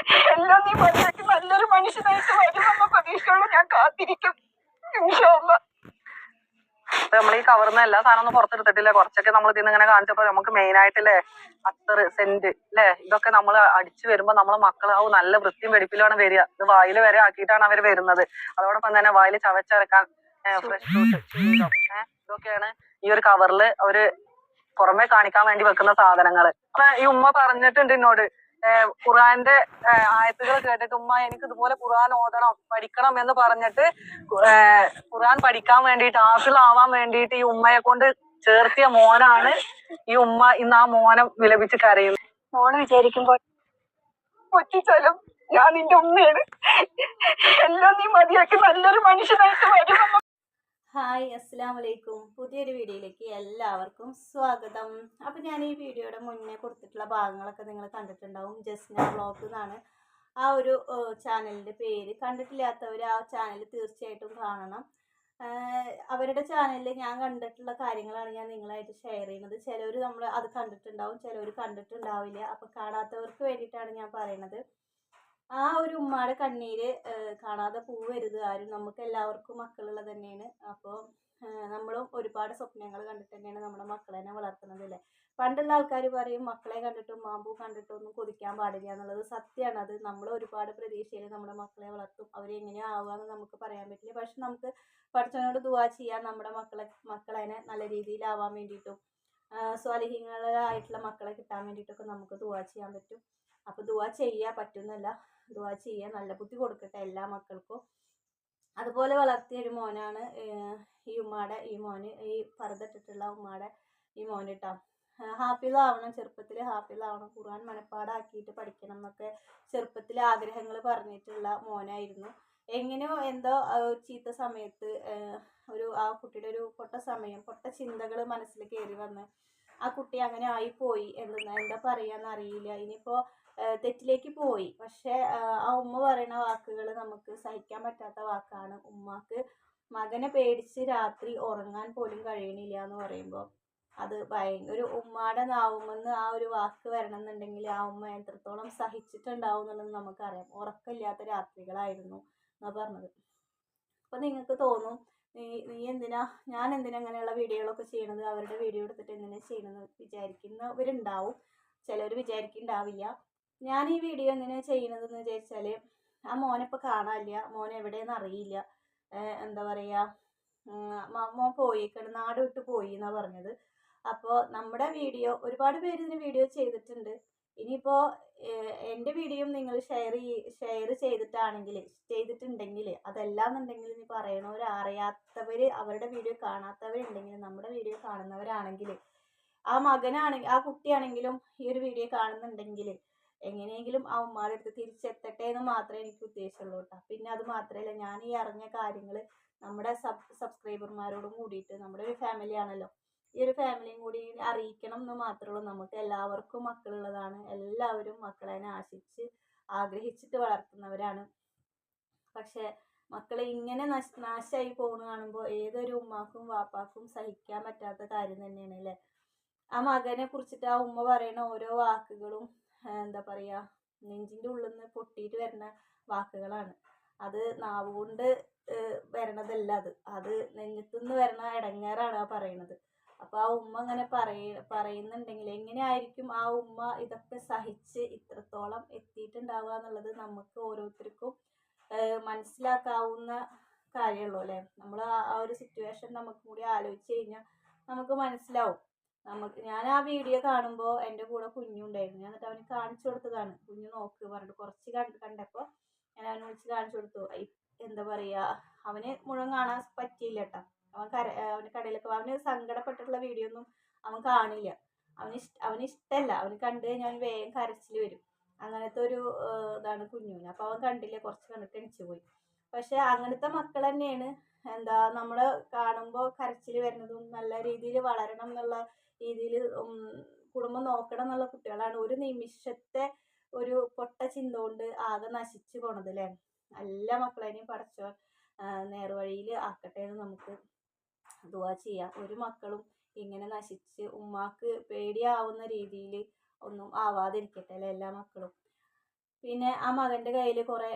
എല്ലാം നീ മതിയാക്കി നല്ലൊരു മനുഷ്യനായിട്ട് വരുമെന്ന പ്രതീക്ഷയോടെ ഞാൻ കാത്തിരിക്കും. ഇൻഷാ അല്ലാഹ്. നമ്മൾ ഈ കവർന്ന് എല്ലാ സാധനം പുറത്തെടുത്തിട്ടില്ലേ, കുറച്ചൊക്കെ നമ്മൾ ഇതിന്ന് ഇങ്ങനെ കാണിച്ചപ്പോ നമുക്ക് മെയിൻ ആയിട്ടില്ലേ അത്തറ്, സെന്റ് അല്ലേ, ഇതൊക്കെ നമ്മൾ അടിച്ചു വരുമ്പോ നമ്മളെ മക്കളാവും നല്ല വൃത്തിയും വെടിപ്പിലാണ് വരിക. ഇത് വായിൽ വരെ ആക്കിയിട്ടാണ് അവർ വരുന്നത്. അതോടൊപ്പം തന്നെ വായിൽ ചവച്ചരക്കാൻ ഫ്രഷ് ഫ്രൂട്ട്, ഇതൊക്കെയാണ് ഈ ഒരു കവറിൽ അവര് പുറമെ കാണിക്കാൻ വേണ്ടി വെക്കുന്ന സാധനങ്ങള്. അപ്പൊ ഈ ഉമ്മ പറഞ്ഞിട്ടുണ്ട് എന്നോട്, ഖുർആന്റെ ആയത്തുകൾ കേട്ടിട്ട് ഉമ്മ എനിക്ക് ഇതുപോലെ ഖുർആൻ ഓതണം, പഠിക്കണം എന്ന് പറഞ്ഞിട്ട് ഖുർആൻ പഠിക്കാൻ വേണ്ടിയിട്ട് ഹാഫിളാവാൻ വേണ്ടിയിട്ട് ഈ ഉമ്മയെ കൊണ്ട് ചേർത്തിയ മോനാണ് ഈ ഉമ്മ. ഇന്ന് ആ മോനെ വിലപിച്ച് കരയുന്നു. മോനെ വിചാരിക്കുമ്പോൾ പൊറ്റിച്ചാലും ഞാൻ നിന്റെ ഉമ്മയാണ്, എല്ലാം നീ മതിയാക്കി നല്ലൊരു മനുഷ്യനായിട്ട് വരുമെന്ന്. ഹായ്, അസ്സലാമു അലൈക്കും. പുതിയൊരു വീഡിയോയിലേക്ക് എല്ലാവർക്കും സ്വാഗതം. അപ്പോൾ ഞാൻ ഈ വീഡിയോയുടെ മുന്നേ കൊടുത്തിട്ടുള്ള ഭാഗങ്ങളൊക്കെ നിങ്ങൾ കണ്ടിട്ടുണ്ടാവും. ജസ്ന വ്ളോഗ് എന്നാണ് ആ ഒരു ചാനലിൻ്റെ പേര്. കണ്ടിട്ടില്ലാത്തവർ ആ ചാനൽ തീർച്ചയായിട്ടും കാണണം. അവരുടെ ചാനലിൽ ഞാൻ കണ്ടിട്ടുള്ള കാര്യങ്ങളാണ് ഞാൻ നിങ്ങളായിട്ട് ഷെയർ ചെയ്യുന്നത്. ചിലവർ നമ്മൾ അത് കണ്ടിട്ടുണ്ടാവും, ചിലവർ കണ്ടിട്ടുണ്ടാവില്ല. അപ്പോൾ കാണാത്തവർക്ക് വേണ്ടിയിട്ടാണ് ഞാൻ പറയുന്നത്. ആ ഒരു ഉമ്മയുടെ കണ്ണീര് കാണാതെ പോവരുത് ആരും. നമുക്ക് എല്ലാവർക്കും മക്കളുള്ളത് തന്നെയാണ്. അപ്പോൾ നമ്മളും ഒരുപാട് സ്വപ്നങ്ങൾ കണ്ടിട്ട് തന്നെയാണ് നമ്മുടെ മക്കളെ വളർത്തുന്നത് അല്ലേ. പണ്ടുള്ള ആൾക്കാർ പറയും മക്കളെ കണ്ടിട്ടും മാമ്പൂ കണ്ടിട്ടും ഒന്നും കൊതിക്കാൻ പാടില്ല എന്നുള്ളത് സത്യമാണ്. അത് നമ്മൾ ഒരുപാട് പ്രതീക്ഷയിൽ നമ്മുടെ മക്കളെ വളർത്തും. അവരെങ്ങനെയോ ആവുകയെന്ന് നമുക്ക് പറയാൻ പറ്റില്ല. പക്ഷെ നമുക്ക് പഠിച്ചവനോട് ദുആ ചെയ്യാൻ നമ്മുടെ മക്കളെ നല്ല രീതിയിലാവാൻ വേണ്ടിയിട്ടും സ്വാലിഹീങ്ങളായിട്ടുള്ള മക്കളെ കിട്ടാൻ വേണ്ടിയിട്ടൊക്കെ നമുക്ക് ദുആ ചെയ്യാൻ പറ്റും. അപ്പോൾ ദുആ ചെയ്യാൻ പറ്റുന്നല്ല, ദുആ ചെയ്യാൻ നല്ല ബുദ്ധി കൊടുക്കട്ടെ എല്ലാ മക്കൾക്കും. അതുപോലെ വളർത്തിയ ഒരു മോനാണ് ഈ ഉമ്മാടെ ഈ മോന്, ഈ പർദ്ദട്ടിട്ടുള്ള ഉമ്മാടെ ഈ മോന് കേട്ടോ. ഹാഫിളാവണം, ചെറുപ്പത്തിൽ ഹാഫിളാവണം, ഖുർആൻ മനപ്പാടാക്കിയിട്ട് പഠിക്കണം എന്നൊക്കെ ചെറുപ്പത്തിൽ ആഗ്രഹങ്ങൾ പറഞ്ഞിട്ടുള്ള മോനായിരുന്നു. എങ്ങനെയോ എന്തോ ചീത്ത സമയത്ത് ആ കുട്ടിയുടെ ഒരു പൊട്ട ചിന്തകൾ മനസ്സിൽ കയറി വന്ന് ആ കുട്ടി അങ്ങനെ ആയിപ്പോയി. എന്താ പറയാന്ന് അറിയില്ല. ഇനിയിപ്പോൾ തെറ്റിലേക്ക് പോയി. പക്ഷെ ആ ഉമ്മ പറയുന്ന വാക്കുകൾ നമുക്ക് സഹിക്കാൻ പറ്റാത്ത വാക്കാണ്. ഉമ്മക്ക് മകനെ പേടിച്ച് രാത്രി ഉറങ്ങാൻ പോലും കഴിയണില്ല എന്ന് പറയുമ്പോൾ അത് ഒരു ഉമ്മയുടെ നാവുമെന്ന് ആ ഒരു വാക്ക് വരണം എന്നുണ്ടെങ്കിൽ ആ ഉമ്മ എത്രത്തോളം സഹിച്ചിട്ടുണ്ടാവും എന്നുള്ളത് നമുക്കറിയാം. ഉറക്കമില്ലാത്ത രാത്രികളായിരുന്നു എന്നാണ് പറഞ്ഞത്. അപ്പം നിങ്ങൾക്ക് തോന്നും ഞാൻ എന്തിനാ അങ്ങനെയുള്ള വീഡിയോകളൊക്കെ ചെയ്യണത്, അവരുടെ വീഡിയോ എടുത്തിട്ട് എന്തിനാ ചെയ്യണമെന്ന് വിചാരിക്കുന്നവരുണ്ടാവും. ചിലർ വിചാരിക്കുന്നുണ്ടാവില്ല. ഞാൻ ഈ വീഡിയോ എന്തിനാണ് ചെയ്യണതെന്ന് വിചാരിച്ചാൽ, ആ മോനിപ്പോൾ കാണാനില്ല, മോൻ എവിടെയെന്ന് അറിയില്ല. എന്താ പറയുക, മോൻ പോയിക്കണം, നാട് വിട്ട് പോയി എന്നാണ് പറഞ്ഞത്. അപ്പോൾ നമ്മുടെ വീഡിയോ ഒരുപാട് പേര് ഇതിന് വീഡിയോ ചെയ്തിട്ടുണ്ട്. ഇനിയിപ്പോൾ എൻ്റെ വീഡിയോ നിങ്ങൾ ഷെയർ ചെയ്തിട്ടുണ്ടെങ്കിൽ അതല്ലാന്നുണ്ടെങ്കിൽ ഇനി പറയണവർ അറിയാത്തവർ, അവരുടെ വീഡിയോ കാണാത്തവരുണ്ടെങ്കിൽ, നമ്മുടെ വീഡിയോ കാണുന്നവരാണെങ്കിൽ, ആ മകനാണെങ്കിൽ ആ കുട്ടിയാണെങ്കിലും ഈ ഒരു വീഡിയോ കാണുന്നുണ്ടെങ്കിൽ എങ്ങനെയെങ്കിലും ആ ഉമ്മാരുടെ അടുത്ത് തിരിച്ചെത്തട്ടെ എന്ന് മാത്രമേ എനിക്ക് ഉദ്ദേശമുള്ളൂ കേട്ടോ. പിന്നെ അത് മാത്രമല്ല, ഞാൻ ഈ അറിഞ്ഞ കാര്യങ്ങൾ നമ്മുടെ സബ്സ്ക്രൈബർമാരോടും കൂടിയിട്ട്, നമ്മുടെ ഒരു ഫാമിലി ആണല്ലോ, ഈ ഒരു ഫാമിലിയും കൂടി അറിയിക്കണം എന്ന് മാത്രമേ ഉള്ളൂ. നമുക്ക് എല്ലാവർക്കും മക്കളുള്ളതാണ്. എല്ലാവരും മക്കളെ ആഗ്രഹിച്ചിട്ട് വളർത്തുന്നവരാണ്. പക്ഷെ മക്കളെ ഇങ്ങനെ നാശമായി പോകുന്ന കാണുമ്പോൾ ഏതൊരു ഉമ്മാക്കും വാപ്പാക്കും സഹിക്കാൻ പറ്റാത്ത കാര്യം തന്നെയാണ് അല്ലേ. ആ മകനെ കുറിച്ചിട്ട് ആ ഉമ്മ പറയുന്ന ഓരോ വാക്കുകളും എന്താ പറയുക, നെഞ്ചിൻ്റെ ഉള്ളിൽ നിന്ന് പൊട്ടിയിട്ട് വരുന്ന വാക്കുകളാണ്. അത് നാവ് കൊണ്ട് വരണതല്ല, അത് നെഞ്ചത്തുനിന്ന് വരുന്ന ഇടങ്ങേറാണ് ആ പറയുന്നത്. അപ്പോൾ ആ ഉമ്മ അങ്ങനെ പറയുന്നുണ്ടെങ്കിൽ എങ്ങനെയായിരിക്കും ആ ഉമ്മ ഇതൊക്കെ സഹിച്ച് ഇത്രത്തോളം എത്തിയിട്ടുണ്ടാവുക എന്നുള്ളത് നമുക്ക് ഓരോരുത്തർക്കും മനസ്സിലാക്കാവുന്ന കാര്യമുള്ളൂ അല്ലേ. നമ്മൾ ആ ഒരു സിറ്റുവേഷൻ നമുക്ക് കൂടി ആലോചിച്ച് കഴിഞ്ഞാൽ നമുക്ക് മനസ്സിലാവും. ഞാൻ ആ വീഡിയോ കാണുമ്പോൾ എൻ്റെ കൂടെ കുഞ്ഞുണ്ടായിരുന്നു. ഞാൻ എന്നിട്ട് അവന് കാണിച്ചു കൊടുത്തതാണ്. കുഞ്ഞു നോക്ക് പറഞ്ഞിട്ട് കുറച്ച് കണ്ടപ്പോൾ ഞാൻ അവനെ വിളിച്ച് കാണിച്ചു കൊടുത്തു. എന്താ പറയുക, അവന് മുഴുവൻ കാണാൻ പറ്റിയില്ല കേട്ടോ. അവന് കടയിലൊക്കെ അവന് സങ്കടപ്പെട്ടിട്ടുള്ള വീഡിയോ ഒന്നും അവൻ കാണില്ല. അവന് ഇഷ്ടമല്ല. അവന് കണ്ടു കഴിഞ്ഞാൽ അവന് വേഗം കരച്ചിൽ വരും. അങ്ങനത്തെ ഒരു ഇതാണ് കുഞ്ഞുവിന്. അപ്പോൾ അവൻ കണ്ടില്ല, കുറച്ച് കണ്ടിട്ട് എണിച്ചു പോയി. പക്ഷെ അങ്ങനത്തെ മക്കൾ തന്നെയാണ് നമ്മൾ കാണുമ്പോൾ കരച്ചിൽ വരുന്നതും നല്ല രീതിയിൽ വളരണം എന്നുള്ള രീതിയിൽ കുടുംബം നോക്കണം എന്നുള്ള കുട്ടികളാണ് ഒരു നിമിഷത്തെ ഒരു പൊട്ട ചിന്ത കൊണ്ട് ആകെ നശിച്ചു പോണത് അല്ലേ. എല്ലാ മക്കളെയും പടച്ചോൻ നേർവഴിയിൽ ആക്കട്ടെ എന്ന് നമുക്ക് ദുആ ചെയ്യാം. ഒരു മക്കളും ഇങ്ങനെ നശിച്ച് ഉമ്മാക്ക് പേടിയാവുന്ന രീതിയിൽ ഒന്നും ആവാതിരിക്കട്ടെ അല്ലേ എല്ലാ മക്കളും. പിന്നെ ആ മകൻ്റെ കയ്യിൽ കുറേ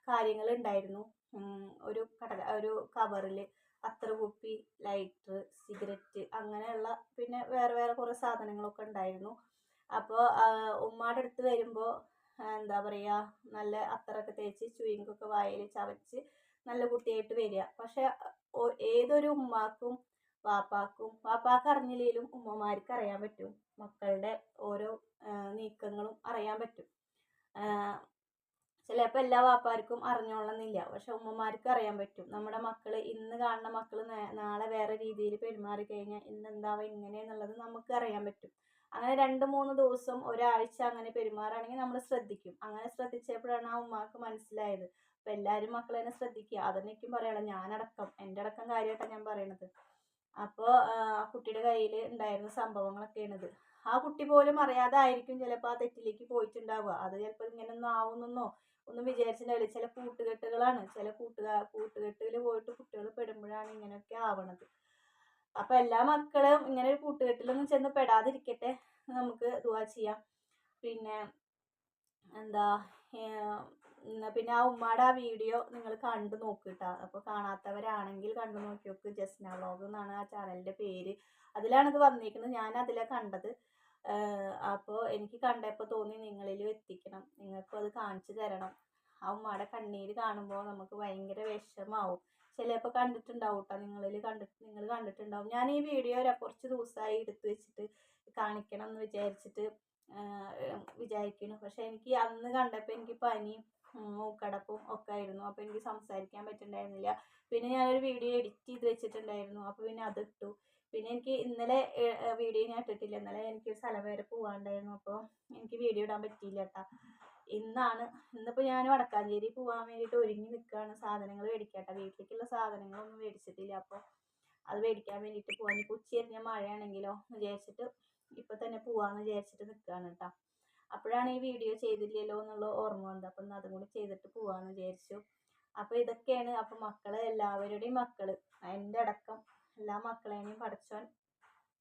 കാര്യങ്ങൾ ഉണ്ടായിരുന്നു. ഒരു കവറിൽ അത്തർ കുപ്പി, ലൈറ്റർ, സിഗരറ്റ്, അങ്ങനെയുള്ള പിന്നെ വേറെ വേറെ കുറേ സാധനങ്ങളൊക്കെ ഉണ്ടായിരുന്നു. അപ്പോൾ ഉമ്മാടെ അടുത്ത് വരുമ്പോൾ എന്താ പറയുക, നല്ല അത്തറൊക്കെ തേച്ച് ചുയിങ്കൊക്കെ വായിൽ ചവച്ച് നല്ല കുട്ടിയായിട്ട് വരിക. പക്ഷെ ഏതൊരു ഉമ്മാക്കും വാപ്പാക്ക് അറിഞ്ഞില്ലെങ്കിലും ഉമ്മമാർക്ക് അറിയാൻ പറ്റും, മക്കളുടെ ഓരോ നീക്കങ്ങളും അറിയാൻ പറ്റും. ചിലപ്പോൾ എല്ലാ വാപ്പാർക്കും അറിഞ്ഞോളണമെന്നില്ല, പക്ഷെ ഉമ്മമാർക്ക് അറിയാൻ പറ്റും. നമ്മുടെ മക്കൾ ഇന്ന് കാണുന്ന മക്കൾ നാളെ വേറെ രീതിയിൽ പെരുമാറി കഴിഞ്ഞാൽ ഇന്നെന്താവുക ഇങ്ങനെയെന്നുള്ളത് നമുക്ക് അറിയാൻ പറ്റും. അങ്ങനെ 2-3 ദിവസം ഒരാഴ്ച അങ്ങനെ പെരുമാറുകയാണെങ്കിൽ നമ്മൾ ശ്രദ്ധിക്കും. അങ്ങനെ ശ്രദ്ധിച്ചപ്പോഴാണ് ആ ഉമ്മാക്ക് മനസ്സിലായത്. അപ്പം എല്ലാവരും മക്കളെ തന്നെ ശ്രദ്ധിക്കുക, അതെനിക്കും പറയാനുള്ളത്. ഞാനടക്കം, എൻ്റെ അടക്കം കാര്യമായിട്ടാണ് ഞാൻ പറയണത്. അപ്പോൾ ആ കുട്ടിയുടെ കയ്യിൽ ഉണ്ടായിരുന്ന സംഭവങ്ങളൊക്കെയാണിത്. ആ കുട്ടി പോലും അറിയാതായിരിക്കും ചിലപ്പോൾ ആ തെറ്റിലേക്ക് പോയിട്ടുണ്ടാവുക. അത് ചിലപ്പോൾ ഇങ്ങനെയൊന്നും ആവുമെന്നോ ഒന്നും വിചാരിച്ചിട്ടുണ്ടാവില്ല. ചില കൂട്ടുകെട്ടുകളാണ്, ചില കൂട്ടുകെട്ടിൽ പോയിട്ട് കുട്ടികൾ പെടുമ്പോഴാണ് ഇങ്ങനെയൊക്കെ ആവണത്. അപ്പം എല്ലാ മക്കളും ഇങ്ങനെ ഒരു കൂട്ടുകെട്ടിലൊന്നും ചെന്ന് പെടാതിരിക്കട്ടെ, നമുക്ക് ദുആ ചെയ്യാം. പിന്നെ എന്താ പിന്നെ ആ ഉമ്മാടെ ആ വീഡിയോ നിങ്ങൾ കണ്ടു നോക്കിട്ടാ. അപ്പോൾ കാണാത്തവരാണെങ്കിൽ കണ്ടു നോക്കി നോക്ക്. ജസ്ന വ്ളോഗ് എന്നാണ് ആ ചാനലിൻ്റെ പേര്. അതിലാണിത് വന്നിരിക്കുന്നത്. ഞാൻ അതിലാണ് കണ്ടത്. അപ്പോൾ എനിക്ക് കണ്ടപ്പോൾ തോന്നി നിങ്ങളിലും എത്തിക്കണം, നിങ്ങൾക്കും അത് കാണിച്ചു തരണം. ആ ഉമ്മാടെ കണ്ണീര് കാണുമ്പോൾ നമുക്ക് ഭയങ്കര വിഷമാവും. ചിലപ്പോൾ കണ്ടിട്ടുണ്ടാവും കേട്ടോ, നിങ്ങൾ കണ്ടിട്ടുണ്ടാവും. ഞാൻ ഈ വീഡിയോ കുറച്ച് ദിവസമായി എടുത്തു വെച്ചിട്ട് കാണിക്കണം എന്ന് വിചാരിക്കുന്നു. പക്ഷെ എനിക്ക് അന്ന് കണ്ടപ്പോൾ എനിക്ക് പനിയും മൂക്കടപ്പും ഒക്കെ ആയിരുന്നു. അപ്പോൾ എനിക്ക് സംസാരിക്കാൻ പറ്റുന്നുണ്ടായിരുന്നില്ല. പിന്നെ ഞാനൊരു വീഡിയോ എഡിറ്റ് ചെയ്ത് വെച്ചിട്ടുണ്ടായിരുന്നു, അപ്പോൾ പിന്നെ അതിട്ടു. പിന്നെ എനിക്ക് ഇന്നലെ വീഡിയോ ഞാൻ ഇട്ടിട്ടില്ല. ഇന്നലെ എനിക്ക് സ്ഥലം വരെ പോകാനുണ്ടായിരുന്നു, അപ്പോൾ എനിക്ക് വീഡിയോ ഇടാൻ പറ്റിയില്ല കേട്ടോ. ഇന്നിപ്പോൾ ഞാൻ വടക്കാഞ്ചേരി പോകാൻ വേണ്ടിയിട്ട് ഒരുങ്ങി നിൽക്കുകയാണ്. സാധനങ്ങൾ മേടിക്കട്ടെ, വീട്ടിലേക്കുള്ള സാധനങ്ങളൊന്നും മേടിച്ചിട്ടില്ല. അപ്പോൾ അത് മേടിക്കാൻ വേണ്ടിയിട്ട് പോകാൻ. ഇപ്പോൾ ഉച്ചതിരിഞ്ഞ മഴയാണെങ്കിലോ എന്ന് വിചാരിച്ചിട്ട് ഇപ്പം തന്നെ പോകാമെന്ന് വിചാരിച്ചിട്ട് നിൽക്കുകയാണ് കേട്ടോ. അപ്പോഴാണ് ഈ വീഡിയോ ചെയ്തില്ലല്ലോ എന്നുള്ള ഓർമ്മ വന്നത്. അപ്പം ഇന്ന് അതും കൂടി ചെയ്തിട്ട് പോകാമെന്ന് വിചാരിച്ചു. അപ്പോൾ ഇതൊക്കെയാണ്. അപ്പം എല്ലാവരുടെയും എൻ്റെ അടക്കം എല്ലാ മക്കളെയും പടച്ചോൻ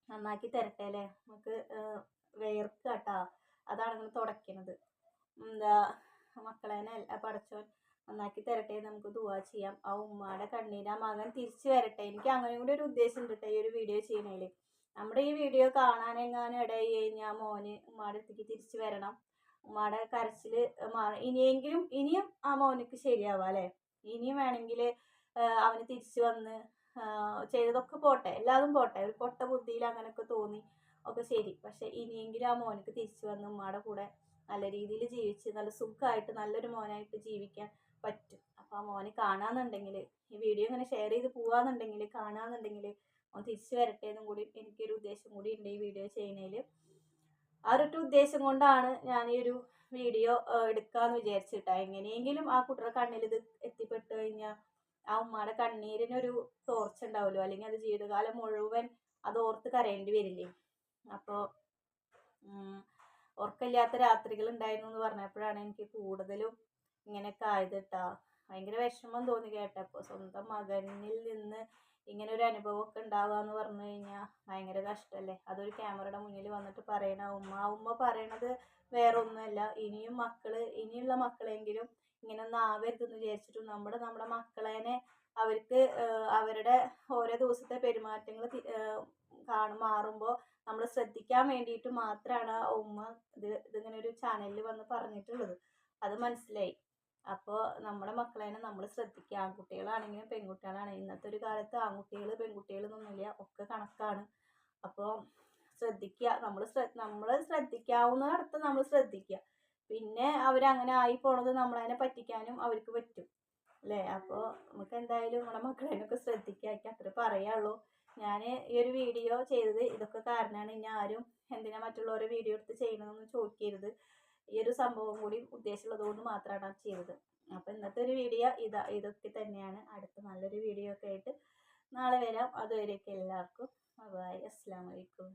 നന്നാക്കി തരട്ടെ അല്ലേ. നമുക്ക് വേർക്കുക കേട്ടോ, അതാണ് ഇങ്ങനെ തുടയ്ക്കുന്നത്. എന്താ മക്കളേനെ പടച്ചോൻ നന്നാക്കി തരട്ടെ, നമുക്ക് ദുആ ചെയ്യാം. ആ ഉമ്മാടെ കണ്ണീര്, ആ മകൻ തിരിച്ചു വരട്ടെ. എനിക്ക് അങ്ങനെ കൂടി ഒരു ഉദ്ദേശം ഉണ്ട് ഈ ഒരു വീഡിയോ ചെയ്യണേൽ. നമ്മുടെ ഈ വീഡിയോ കാണാനെങ്ങാനും ഇടയായി കഴിഞ്ഞാൽ മോന് ഉമ്മാടെ അടുത്തേക്ക് തിരിച്ചു വരണം, ഉമ്മാടെ കരച്ചിൽ ഇനിയും ആ മോനക്ക് ശരിയാവാം അല്ലേ. ഇനിയും വേണമെങ്കിൽ അവന് തിരിച്ചു വന്ന് ചെയ്തതൊക്കെ പോട്ടെ, എല്ലാതും പോട്ടെ, ഒരു പൊട്ട ബുദ്ധിയിൽ അങ്ങനെയൊക്കെ തോന്നി ഒക്കെ ശരി. പക്ഷെ ഇനിയെങ്കിലും ആ മോനക്ക് തിരിച്ചു വന്ന് ഉമ്മാടെ കൂടെ നല്ല രീതിയിൽ ജീവിച്ച് നല്ല സുഖമായിട്ട് നല്ലൊരു മോനായിട്ട് ജീവിക്കാൻ പറ്റും. അപ്പോൾ ആ മോനെ കാണാന്നുണ്ടെങ്കിൽ, ഈ വീഡിയോ ഇങ്ങനെ ഷെയർ ചെയ്ത് പോവാന്നുണ്ടെങ്കിൽ, കാണാന്നുണ്ടെങ്കിൽ അവൻ തിരിച്ചു വരട്ടെ എന്നും കൂടി എനിക്കൊരു ഉദ്ദേശം കൂടി ഉണ്ട് ഈ വീഡിയോ ചെയ്യുന്നതിൽ. ആ ഒരു ഉദ്ദേശം കൊണ്ടാണ് ഞാൻ ഈ ഒരു വീഡിയോ എടുക്കാമെന്ന് വിചാരിച്ചിട്ടാ. എങ്ങനെയെങ്കിലും ആ കുട്ടിയുടെ കണ്ണിൽ ഇത് എത്തിപ്പെട്ട് കഴിഞ്ഞാൽ ആ ഉമ്മാടെ കണ്ണീരിനൊരു തോർച്ച ഉണ്ടാവുമല്ലോ, അല്ലെങ്കിൽ അത് ജീവിതകാലം മുഴുവൻ അത് ഓർത്ത് കരയേണ്ടി വരില്ലേ. അപ്പോൾ ഉറക്കമില്ലാത്ത രാത്രികൾ ഉണ്ടായിരുന്നു എന്ന് പറഞ്ഞപ്പോഴാണ് എനിക്ക് കൂടുതലും ഇങ്ങനെയൊക്കെ ആയത് കേട്ടോ. ഭയങ്കര വിഷമം തോന്നി കേട്ടപ്പോൾ. സ്വന്തം മകനിൽ നിന്ന് ഇങ്ങനെ ഒരു അനുഭവമൊക്കെ ഉണ്ടാവുക എന്ന് പറഞ്ഞു കഴിഞ്ഞാൽ ഭയങ്കര കഷ്ടമല്ലേ. അതൊരു ക്യാമറയുടെ മുന്നിൽ വന്നിട്ട് പറയണ ഉമ്മ പറയണത് വേറെ ഒന്നുമല്ല, ഇനിയുള്ള മക്കളെങ്കിലും ഇങ്ങനൊന്നും ആവരുതെന്ന് വിചാരിച്ചിട്ടും നമ്മുടെ മക്കളേനെ അവർക്ക് അവരുടെ ഓരോ ദിവസത്തെ പെരുമാറ്റങ്ങൾ മാറുമ്പോൾ നമ്മൾ ശ്രദ്ധിക്കാൻ വേണ്ടിയിട്ട് മാത്രമാണ് ആ ഉമ്മ ഇതിങ്ങനെ ഒരു ചാനലിൽ വന്ന് പറഞ്ഞിട്ടുള്ളത്. അത് മനസ്സിലായി. അപ്പോൾ നമ്മുടെ മക്കളേനെ നമ്മൾ ശ്രദ്ധിക്കുക. ആൺകുട്ടികളാണെങ്കിലും പെൺകുട്ടികളാണെങ്കിലും. ഇന്നത്തെ ഒരു കാലത്ത് ആൺകുട്ടികൾ പെൺകുട്ടികൾ എന്നൊന്നുമില്ല, ഒക്കെ കണക്കാണ്. അപ്പോൾ ശ്രദ്ധിക്കുക, നമ്മൾ ശ്രദ്ധിക്കാവുന്നിടത്ത് നമ്മൾ ശ്രദ്ധിക്കുക. പിന്നെ അവരങ്ങനെ ആയി പോണത് നമ്മളതിനെ പറ്റിക്കാനും അവർക്ക് പറ്റും അല്ലേ. അപ്പോൾ നമുക്ക് എന്തായാലും നമ്മുടെ മക്കളെയൊക്കെ ശ്രദ്ധിക്കുക, എനിക്ക് അത്ര പറയാനുള്ളൂ. ഞാൻ ഈ ഒരു വീഡിയോ ചെയ്തത് ഇതൊക്കെ കാരണമാണ്. ഇനി ആരും എന്തിനാ മറ്റുള്ളവരെ വീഡിയോ എടുത്ത് ചെയ്യണമെന്ന് ചോദിക്കരുത്. ഈ ഒരു സംഭവം കൂടി ഉദ്ദേശമുള്ളത് കൊണ്ട് മാത്രമാണ് അത് ചെയ്തത്. അപ്പോൾ ഇന്നത്തെ ഒരു വീഡിയോ ഇതൊക്കെ തന്നെയാണ്. അടുത്ത നല്ലൊരു വീഡിയോ ഒക്കെ ആയിട്ട് നാളെ വരാം. അതുവരെയൊക്കെ എല്ലാവർക്കും ബൈ. അസ്സലാമു അലൈക്കും.